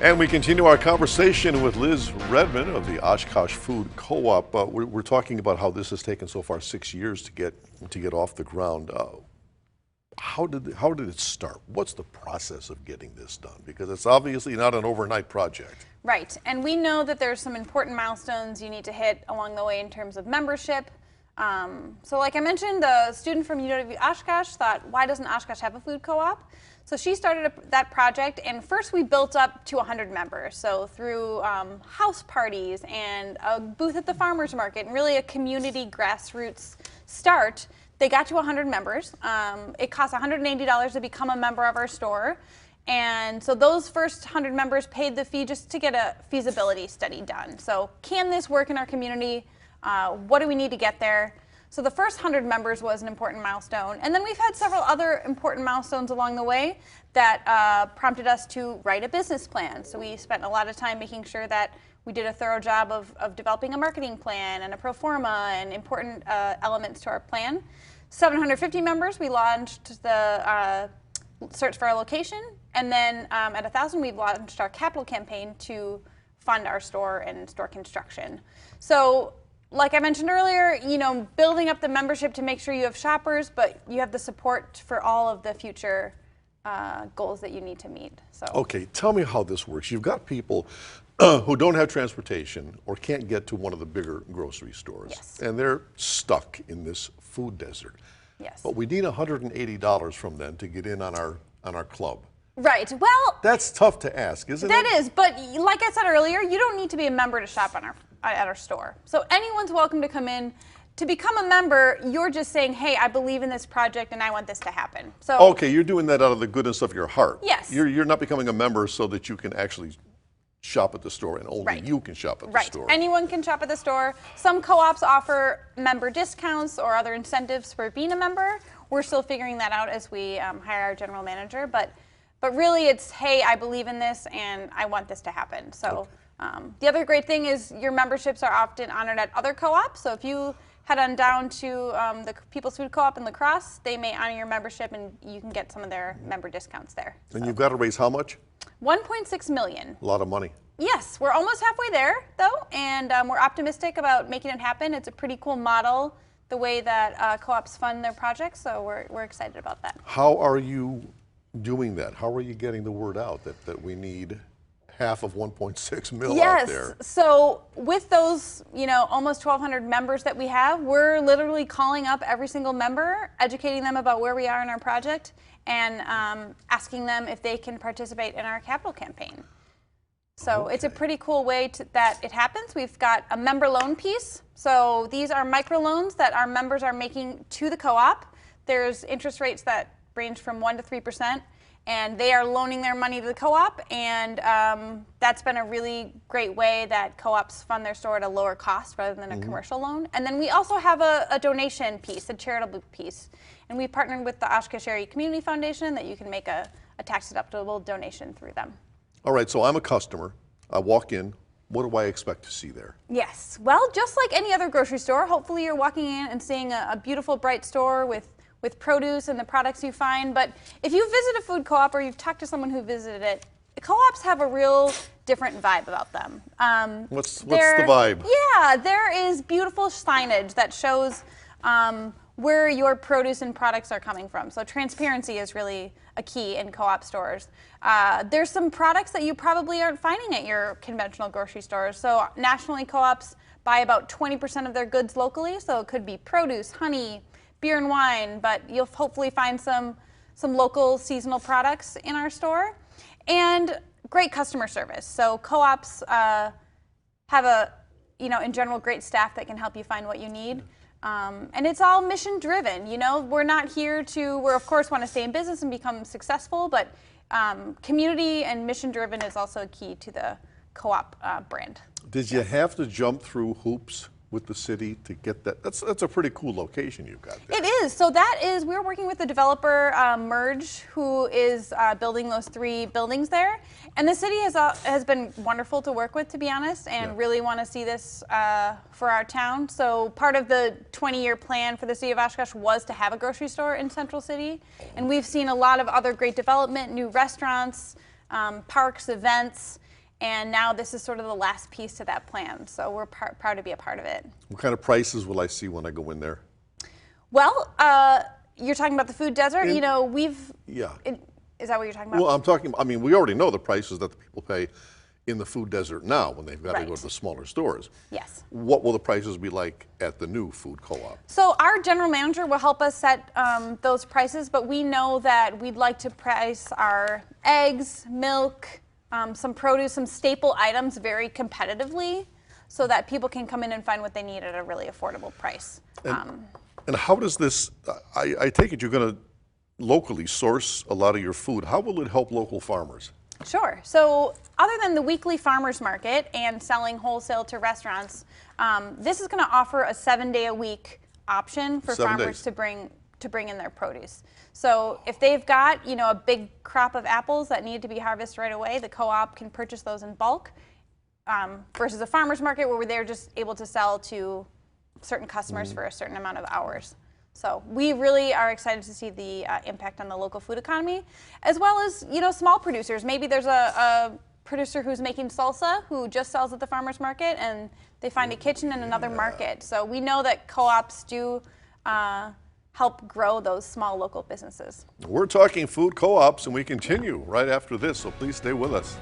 And we continue our conversation with Liz Redmond of the Oshkosh Food Co-op. We're talking about how this has taken so far 6 years to get off the ground. How did it start? What's the process of getting this done? Because it's obviously not an overnight project. Right, and we know that there's some important milestones you need to hit along the way in terms of membership. So like I mentioned, the student from UW Oshkosh thought, why doesn't Oshkosh have a food co-op? So she started that project, and first we built up to 100 members. So through house parties and a booth at the farmer's market and really a community grassroots start, they got to 100 members. It costs $180 to become a member of our store. And so those first 100 members paid the fee just to get a feasibility study done. So can this work in our community? What do we need to get there? So the first 100 members was an important milestone. And then we've had several other important milestones along the way that prompted us to write a business plan. So we spent a lot of time making sure that we did a thorough job of developing a marketing plan and a pro forma and important elements to our plan. 750 members, we launched the search for a location. And then at 1,000, we've launched our capital campaign to fund our store and store construction. So like I mentioned earlier, building up the membership to make sure you have shoppers, but you have the support for all of the future goals that you need to meet. So. Okay, tell me how this works. You've got people who don't have transportation or can't get to one of the bigger grocery stores. Yes. And they're stuck in this food desert. Yes. But we need $180 from them to get in on our club. Right. Well, that's tough to ask, isn't it? That is, but like I said earlier, you don't need to be a member to shop at our store. So anyone's welcome to come in. To become a member, you're just saying, hey, I believe in this project and I want this to happen. So okay, you're doing that out of the goodness of your heart. Yes. You're not becoming a member so that you can actually shop at the store, and only right. you can shop at the store. Anyone can shop at the store. Some co-ops offer member discounts or other incentives for being a member. We're still figuring that out as we hire our general manager, but really it's, hey, I believe in this and I want this to happen. So the other great thing is your memberships are often honored at other co-ops. So if you head on down to the People's Food Co-op in La Crosse, they may honor your membership and you can get some of their member discounts there. And you've got to raise how much? 1.6 million. A lot of money. Yes, we're almost halfway there though, and we're optimistic about making it happen. It's a pretty cool model, the way that co-ops fund their projects, so we're excited about that. How are you doing that? How are you getting the word out that we need half of 1.6 mil out there? Yes, so with those, almost 1,200 members that we have, we're literally calling up every single member, educating them about where we are in our project, and asking them if they can participate in our capital campaign. So it's a pretty cool way that it happens. We've got a member loan piece. So these are microloans that our members are making to the co-op. There's interest rates that range from 1% to 3%, and they are loaning their money to the co-op, and that's been a really great way that co-ops fund their store at a lower cost rather than a commercial loan. And then we also have a donation piece, a charitable piece, and we partnered with the Oshkosh Area Community Foundation that you can make a tax-deductible donation through them. All right, so I'm a customer. I walk in. What do I expect to see there? Yes, well, just like any other grocery store, hopefully you're walking in and seeing a beautiful, bright store with produce and the products you find. But if you visit a food co-op or you've talked to someone who visited it, co-ops have a real different vibe about them. What's the vibe? Yeah, there is beautiful signage that shows where your produce and products are coming from. So transparency is really a key in co-op stores. There's some products that you probably aren't finding at your conventional grocery stores. So nationally, co-ops buy about 20% of their goods locally. So it could be produce, honey, beer and wine, but you'll hopefully find some local seasonal products in our store. And great customer service. So co-ops have in general, great staff that can help you find what you need. And it's all mission driven. We're not here we of course want to stay in business and become successful, but community and mission driven is also a key to the co-op brand. Did you have to jump through hoops with the city to get that? That's a pretty cool location you've got there. It is. So we're working with the developer, Merge, who is building those 3 buildings there. And the city has been wonderful to work with, to be honest, and really want to see this for our town. So part of the 20-year plan for the city of Oshkosh was to have a grocery store in Central City. And we've seen a lot of other great development, new restaurants, parks, events. And now this is sort of the last piece to that plan. So we're proud to be a part of it. What kind of prices will I see when I go in there? Well, you're talking about the food desert. You know, Yeah. Is that what you're talking about? Well, I mean, we already know the prices that the people pay in the food desert now when they've got to go to the smaller stores. Yes. What will the prices be like at the new food co-op? So our general manager will help us set those prices, but we know that we'd like to price our eggs, milk, some produce, some staple items very competitively so that people can come in and find what they need at a really affordable price. And how does this, I take it you're going to locally source a lot of your food. How will it help local farmers? Sure. So other than the weekly farmers market and selling wholesale to restaurants, this is going to offer a 7-day-a-week option for farmers to bring in their produce. So if they've got, you know, a big crop of apples that need to be harvested right away, the co-op can purchase those in bulk versus a farmers market where they're just able to sell to certain customers for a certain amount of hours. So we really are excited to see the impact on the local food economy, as well as, you know, small producers. Maybe there's a producer who's making salsa who just sells at the farmers market and they find a kitchen in another market. So we know that co-ops do help grow those small local businesses. We're talking food co-ops and we continue right after this, so please stay with us.